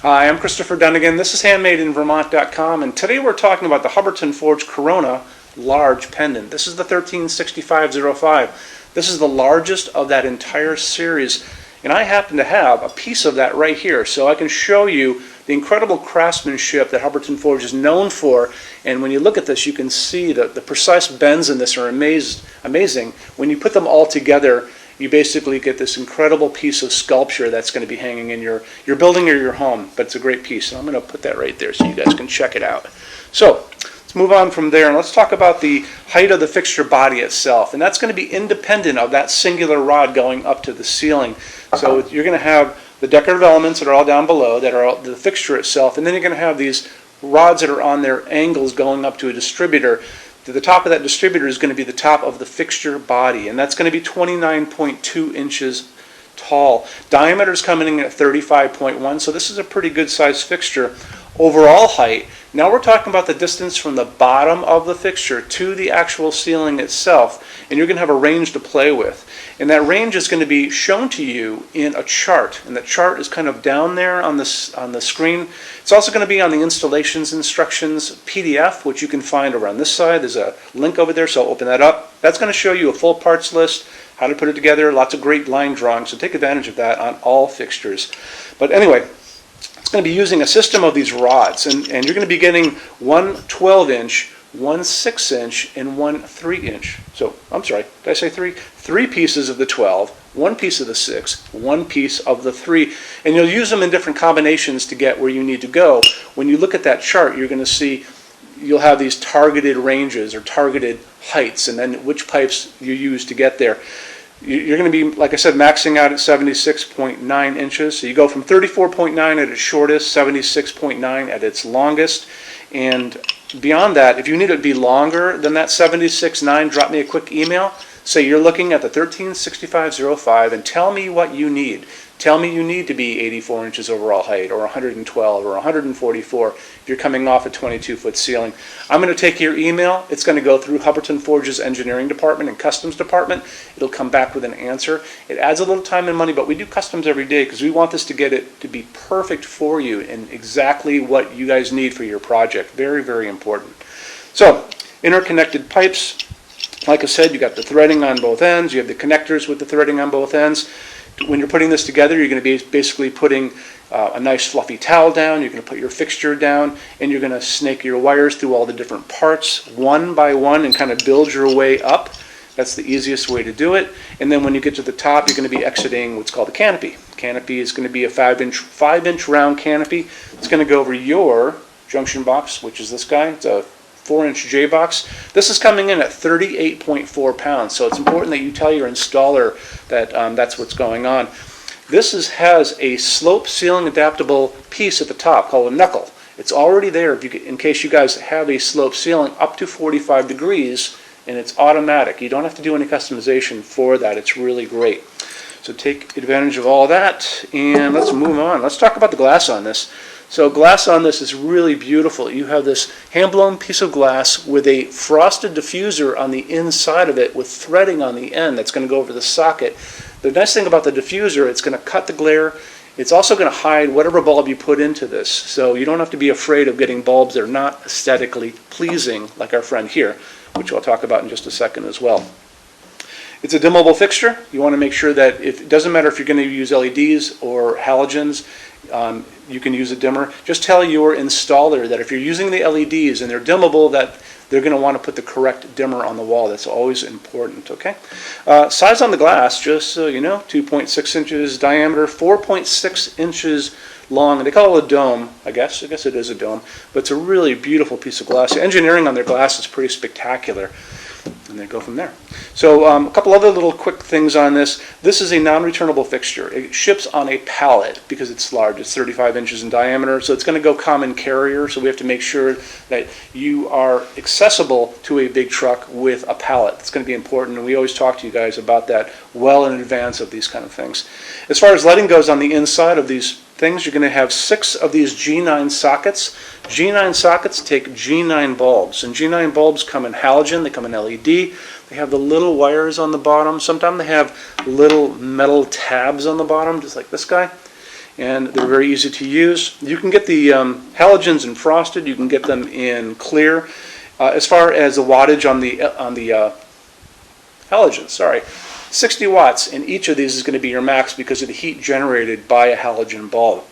Hi, I'm Christopher Dunnigan. This is HandmadeInVermont.com, and today we're talking about the Hubbardton Forge Corona large pendant. This is the 136505. This is the largest of that entire series, and I happen to have a piece of that right here, so I can show you the incredible craftsmanship that Hubbardton Forge is known for. And when you look at this, you can see that the precise bends in this are amazing. When you put them all together, you basically get this incredible piece of sculpture that's going to be hanging in your building or your home. But it's a great piece, and I'm going to put that right there so you guys can check it out. So let's move on from there, and let's talk about the height of the fixture body itself. And that's going to be independent of that singular rod going up to the ceiling. So you're going to have the decorative elements that are all down below, that are the fixture itself, and then you're going to have these rods that are on their angles going up to a distributor. The top of that distributor is going to be the top of the fixture body, and that's going to be 29.2 inches tall. Diameter is coming in at 35.1, so this is a pretty good size fixture. Overall height, now we're talking about the distance from the bottom of the fixture to the actual ceiling itself, and you're going to have a range to play with. And that range is going to be shown to you in a chart, and the chart is kind of down there on the screen. It's also going to be on the installations instructions PDF, which you can find over on this side. There's a link over there, so I'll open that up. That's going to show you a full parts list, how to put it together, lots of great line drawings, so take advantage of that on all fixtures. But anyway, it's going to be using a system of these rods, and you're going to be getting one 12-inch, one 6-inch, and one 3-inch. So, I'm sorry, did I say three? 3 pieces of the 12, 1 piece of the 6, 1 piece of the 3. And you'll use them in different combinations to get where you need to go. When you look at that chart, you're going to see you'll have these targeted ranges or targeted heights, and then which pipes you use to get there. You're going to be, like I said, maxing out at 76.9 inches. So you go from 34.9 at its shortest, 76.9 at its longest. And beyond that, if you need it to be longer than that 76.9, drop me a quick email. Say you're looking at the 136505 and tell me what you need. Tell me you need to be 84 inches overall height, or 112, or 144 if you're coming off a 22-foot ceiling. I'm going to take your email. It's going to go through Hubbardton Forge's engineering department and customs department. It'll come back with an answer. It adds a little time and money, but we do customs every day because we want this to get it to be perfect for you and exactly what you guys need for your project. Very, very important. So, interconnected pipes. Like I said, you got the threading on both ends. You have the connectors with the threading on both ends. When you're putting this together, you're going to be basically putting a nice fluffy towel down. You're going to put your fixture down, and you're going to snake your wires through all the different parts one by one and kind of build your way up. That's the easiest way to do it. And then when you get to the top, you're going to be exiting what's called a canopy. Canopy is going to be a 5-inch round canopy. It's going to go over your junction box, which is this guy. It's a 4-inch J box. This is coming in at 38.4 pounds, so it's important that you tell your installer that that's what's going on. This has a slope ceiling adaptable piece at the top called a knuckle. It's already there in case you guys have a slope ceiling up to 45 degrees, and it's automatic. You don't have to do any customization for that. It's really great. So take advantage of all that, and let's move on. Let's talk about the glass on this. So glass on this is really beautiful. You have this hand-blown piece of glass with a frosted diffuser on the inside of it with threading on the end that's going to go over the socket. The nice thing about the diffuser, it's going to cut the glare. It's also going to hide whatever bulb you put into this. So you don't have to be afraid of getting bulbs that are not aesthetically pleasing, like our friend here, which I'll talk about in just a second as well. It's a dimmable fixture. You want to make sure that it doesn't matter if you're going to use LEDs or halogens, you can use a dimmer. Just tell your installer that if you're using the LEDs and they're dimmable, that they're going to want to put the correct dimmer on the wall. That's always important, okay? Size on the glass, just so you know, 2.6 inches diameter, 4.6 inches long. They call it a dome, I guess. I guess it is a dome, but it's a really beautiful piece of glass. The engineering on their glass is pretty spectacular. And they go from there. So a couple other little quick things on this. This is a non-returnable fixture. It ships on a pallet because it's large. It's 35 inches in diameter, so it's going to go common carrier. So we have to make sure that you are accessible to a big truck with a pallet. It's going to be important, and we always talk to you guys about that well in advance of these kind of things. As far as lighting goes on the inside of these things, you're going to have 6 of these G9 sockets. G9 sockets take G9 bulbs, and G9 bulbs come in halogen, they come in LED, they have the little wires on the bottom, sometimes they have little metal tabs on the bottom, just like this guy. and they're very easy to use. You can get the halogens in frosted. You can get them in clear. As far as the wattage on the halogens, 60 watts in each of these is going to be your max because of the heat generated by a halogen bulb.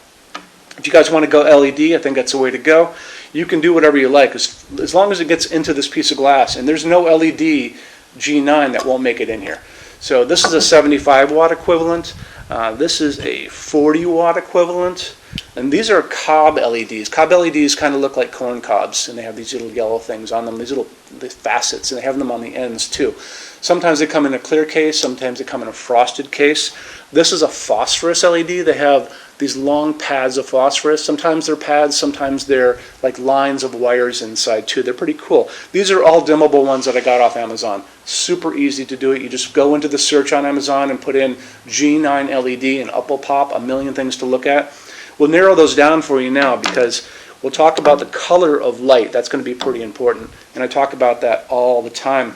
If you guys want to go LED, I think that's the way to go. You can do whatever you like as long as it gets into this piece of glass, and there's no LED G9 that won't make it in here. So this is a 75 watt equivalent. This is a 40 watt equivalent. And these are cob LEDs. Cob LEDs kind of look like corn cobs, and they have these little yellow things on them, these facets, and they have them on the ends too. Sometimes they come in a clear case, sometimes they come in a frosted case. This is a phosphorus LED. They have these long pads of phosphorus. Sometimes they're pads, sometimes they're like lines of wires inside too. They're pretty cool. These are all dimmable ones that I got off Amazon. Super easy to do it. You just go into the search on Amazon and put in G9 LED and up will pop a million things to look at. We'll narrow those down for you now because we'll talk about the color of light. That's going to be pretty important, and I talk about that all the time.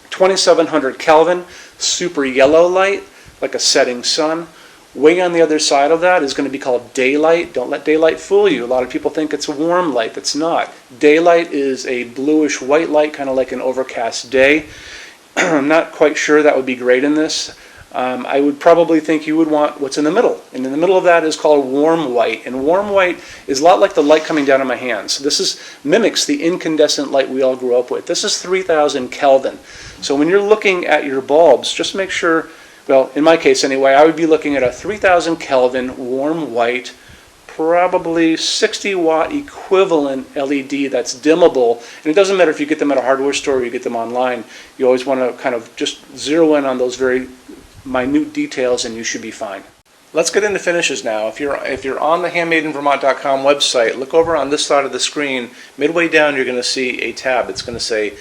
2700 Kelvin, super yellow light, like a setting sun. Way on the other side of that is going to be called daylight. Don't let daylight fool you. A lot of people think it's a warm light. That's not. Daylight is a bluish white light, kind of like an overcast day. I'm not quite sure that would be great in this. I would probably think you would want what's in the middle. And in the middle of that is called warm white. And warm white is a lot like the light coming down on my hands. This mimics the incandescent light we all grew up with. This is 3000 Kelvin. So when you're looking at your bulbs, just make sure, well, in my case anyway, I would be looking at a 3000 Kelvin warm white, probably 60 watt equivalent LED that's dimmable. And it doesn't matter if you get them at a hardware store or you get them online. You always want to kind of just zero in on those very minute details and you should be fine. Let's get into finishes now. If you're on the HandmadeInVermont.com website, look over on this side of the screen. Midway down you're going to see a tab. It's going to say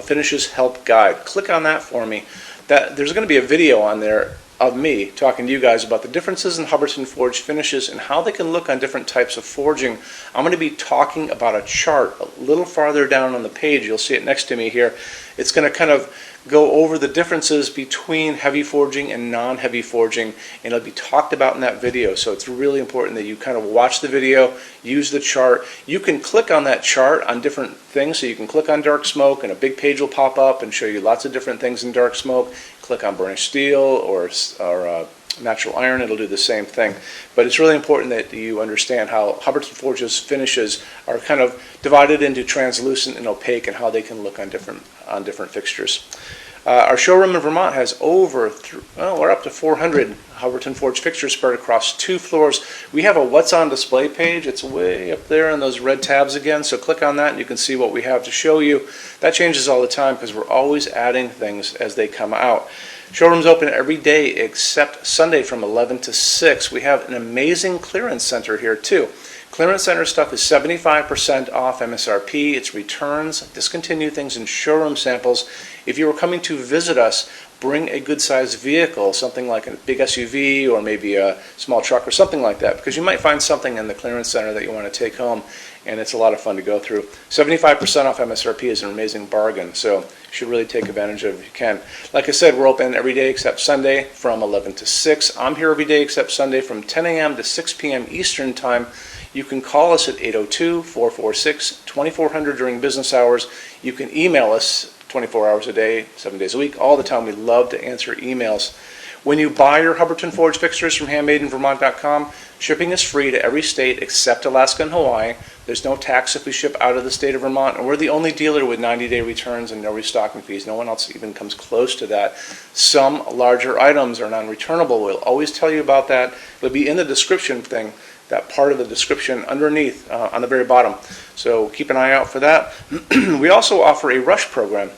Finishes Help Guide. Click on that for me. There's going to be a video on there of me talking to you guys about the differences in Hubbardton forged finishes and how they can look on different types of forging. I'm going to be talking about a chart a little farther down on the page. You'll see it next to me here. It's going to kind of go over the differences between heavy forging and non-heavy forging, and it'll be talked about in that video. So it's really important that you kind of watch the video, use the chart. You can click on that chart on different things. So you can click on dark smoke and a big page will pop up and show you lots of different things in dark smoke. Click on burnished steel or natural iron, it'll do the same thing. But it's really important that you understand how Hubbardton Forge's finishes are kind of divided into translucent and opaque and how they can look on different fixtures. Our showroom in Vermont has we're up to 400 Hubbardton Forge fixtures spread across 2 floors. We have a What's on Display page. It's way up there in those red tabs again, so click on that and you can see what we have to show you. That changes all the time because we're always adding things as they come out. Showroom's open every day except Sunday from 11 to 6. We have an amazing clearance center here too. Clearance center stuff is 75% off MSRP. It's returns, discontinued things, and showroom samples. If you were coming to visit us, bring a good-sized vehicle, something like a big SUV or maybe a small truck or something like that, because you might find something in the clearance center that you want to take home, and it's a lot of fun to go through. 75% off MSRP is an amazing bargain, so you should really take advantage of it if you can. Like I said, we're open every day except Sunday from 11 to 6. I'm here every day except Sunday from 10 a.m. to 6 p.m. Eastern Time. You can call us at 802-446-2400 during business hours. You can email us 24 hours a day, 7 days a week, all the time. We love to answer emails. When you buy your Hubbardton Forge fixtures from HandmadeInVermont.com, shipping is free to every state except Alaska and Hawaii. There's no tax if we ship out of the state of Vermont, and we're the only dealer with 90-day returns and no restocking fees. No one else even comes close to that. Some larger items are non-returnable. We'll always tell you about that. It'll be in the description thing, that part of the description underneath on the very bottom. So keep an eye out for that. We also offer a rush program.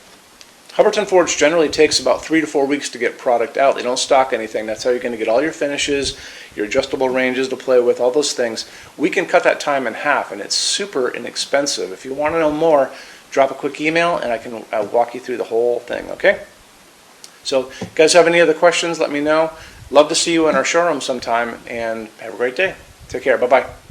Hubbardton Forge generally takes about 3 to 4 weeks to get product out. They don't stock anything. That's how you're going to get all your finishes, your adjustable ranges to play with, all those things. We can cut that time in half, and it's super inexpensive. If you want to know more, drop a quick email, and I can walk you through the whole thing, okay? So, if you guys have any other questions, let me know. Love to see you in our showroom sometime, and have a great day. Take care. Bye-bye.